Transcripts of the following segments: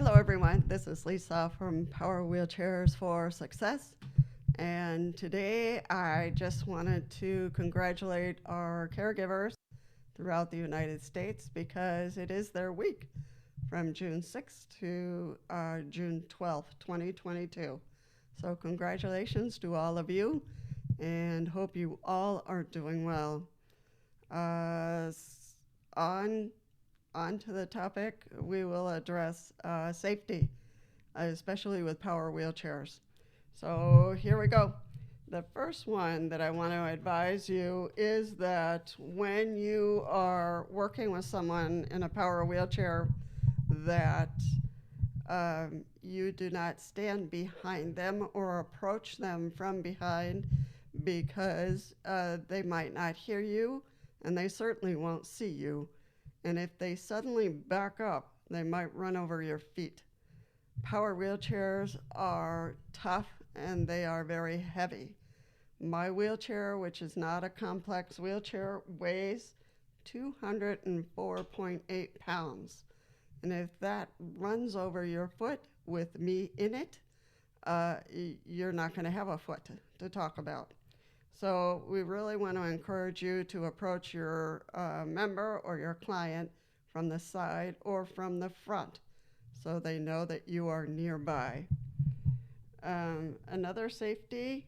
Hello, everyone. This is Lisa from Power Wheelchairs for Success. And today I just wanted to congratulate our caregivers throughout the United States because it is their week from June 6th to June 12th, 2022. So congratulations to all of you and hope you all are doing well. Uh, s- on On to the topic, we will address safety, especially with power wheelchairs. So here we go. The first one that I want to advise you is that when you are working with someone in a power wheelchair, that you do not stand behind them or approach them from behind because they might not hear you and they certainly won't see you. And if they suddenly back up, they might run over your feet. Power wheelchairs are tough and they are very heavy. My wheelchair, which is not a complex wheelchair, weighs 204.8 pounds. And if that runs over your foot with me in it, you're not going to have a foot to talk about. So we really want to encourage you to approach your member or your client from the side or from the front so they know that you are nearby. Another safety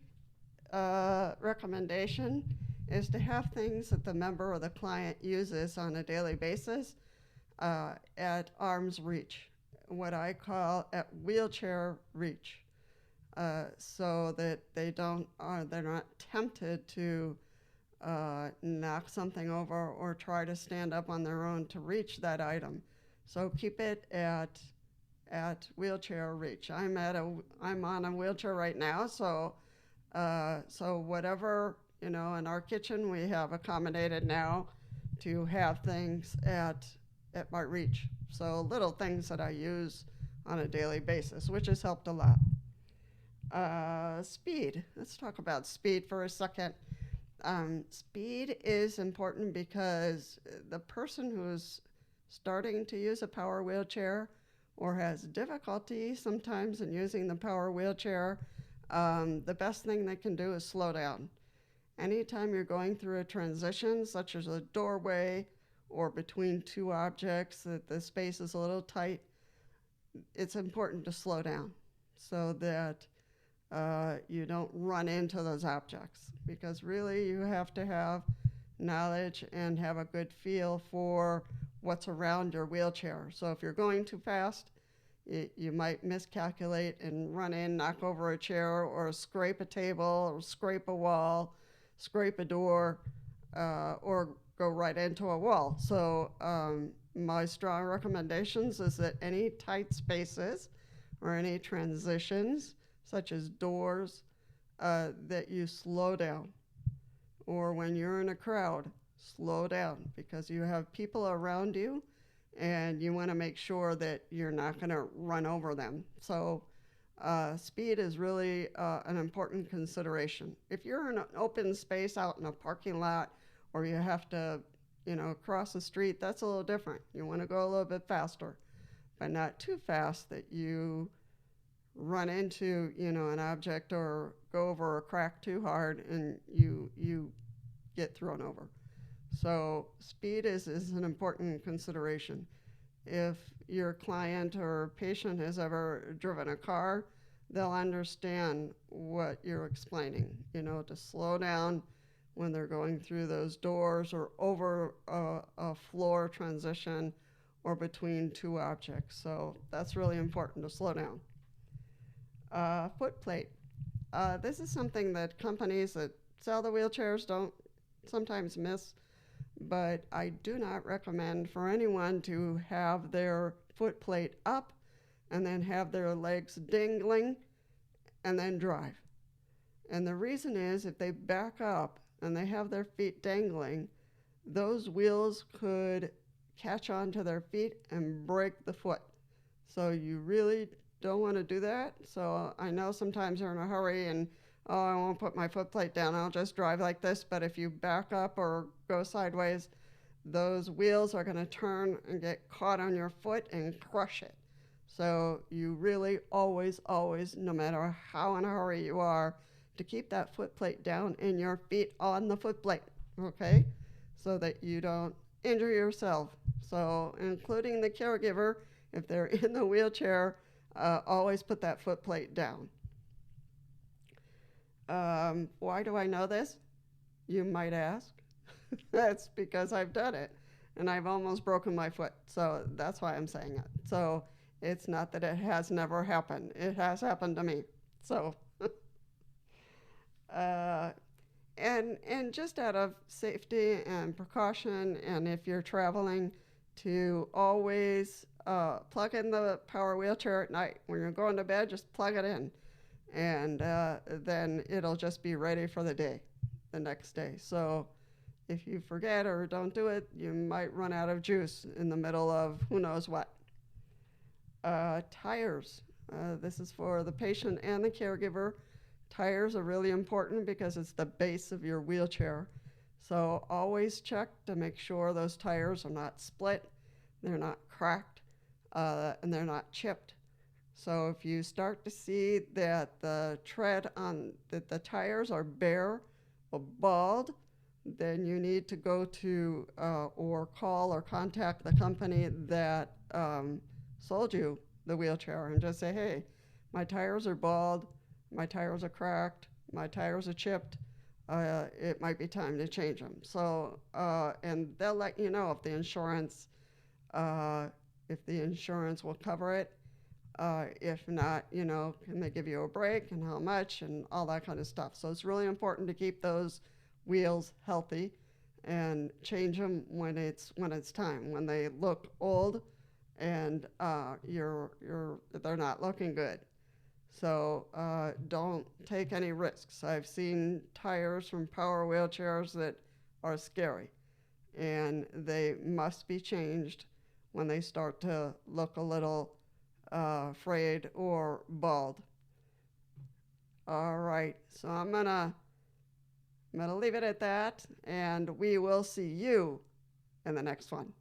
recommendation is to have things that the member or the client uses on a daily basis at arm's reach, what I call at wheelchair reach, so that they're not tempted to knock something over or try to stand up on their own to reach that item. So keep it at wheelchair reach. I'm on a wheelchair right now, so whatever, in our kitchen we have accommodated now to have things at my reach. So little things that I use on a daily basis, which has helped a lot. Speed. Let's talk about speed for a second. Speed is important because the person who's starting to use a power wheelchair or has difficulty sometimes in using the power wheelchair, the best thing they can do is slow down. Anytime you're going through a transition, such as a doorway or between two objects that the space is a little tight, it's important to slow down so that you don't run into those objects, because really you have to have knowledge and have a good feel for what's around your wheelchair. So if you're going too fast, you might miscalculate and run in, knock over a chair, or scrape a table, or scrape a wall, scrape a door, or go right into a wall. So my strong recommendations is that any tight spaces or any transitions, such as doors, that you slow down. Or when you're in a crowd, slow down, because you have people around you and you want to make sure that you're not going to run over them. So speed is really an important consideration. If you're in an open space out in a parking lot, or you have to, cross the street, that's a little different. You want to go a little bit faster, but not too fast that you run into, an object or go over a crack too hard and you get thrown over. So speed is an important consideration. If your client or patient has ever driven a car, they'll understand what you're explaining, to slow down when they're going through those doors or over a floor transition or between two objects. So that's really important, to slow down. Foot plate. This is something that companies that sell the wheelchairs don't sometimes miss, but I do not recommend for anyone to have their foot plate up and then have their legs dangling and then drive. And the reason is, if they back up and they have their feet dangling, those wheels could catch onto their feet and break the foot. So you really don't want to do that. So I know sometimes you're in a hurry and, I won't put my foot plate down, I'll just drive like this. But if you back up or go sideways, those wheels are going to turn and get caught on your foot and crush it. So you really always, no matter how in a hurry you are, to keep that foot plate down and your feet on the foot plate, okay? So that you don't injure yourself. So, including the caregiver, if they're in the wheelchair, always put that foot plate down. Why do I know this? You might ask. That's because I've done it and I've almost broken my foot. So that's why I'm saying it. So it's not that it has never happened, it has happened to me. So, uh, and just out of safety and precaution, and if you're traveling, to always plug in the power wheelchair at night. When you're going to bed, just plug it in, and then it'll just be ready for the day, the next day. So if you forget or don't do it, you might run out of juice in the middle of who knows what. Tires. This is for the patient and the caregiver. Tires are really important because it's the base of your wheelchair. So always check to make sure those tires are not split, they're not cracked, and they're not chipped. So if you start to see that the tread on the tires are bare or bald, then you need to go to or call or contact the company that sold you the wheelchair and just say, hey, my tires are bald, my tires are cracked, my tires are chipped. It might be time to change them. So, and they'll let you know if the insurance will cover it. If not, can they give you a break and how much and all that kind of stuff. So it's really important to keep those wheels healthy and change them when it's time, when they look old and they're not looking good. So don't take any risks. I've seen tires from power wheelchairs that are scary, and they must be changed when they start to look a little frayed or bald. All right, so I'm gonna leave it at that, and we will see you in the next one.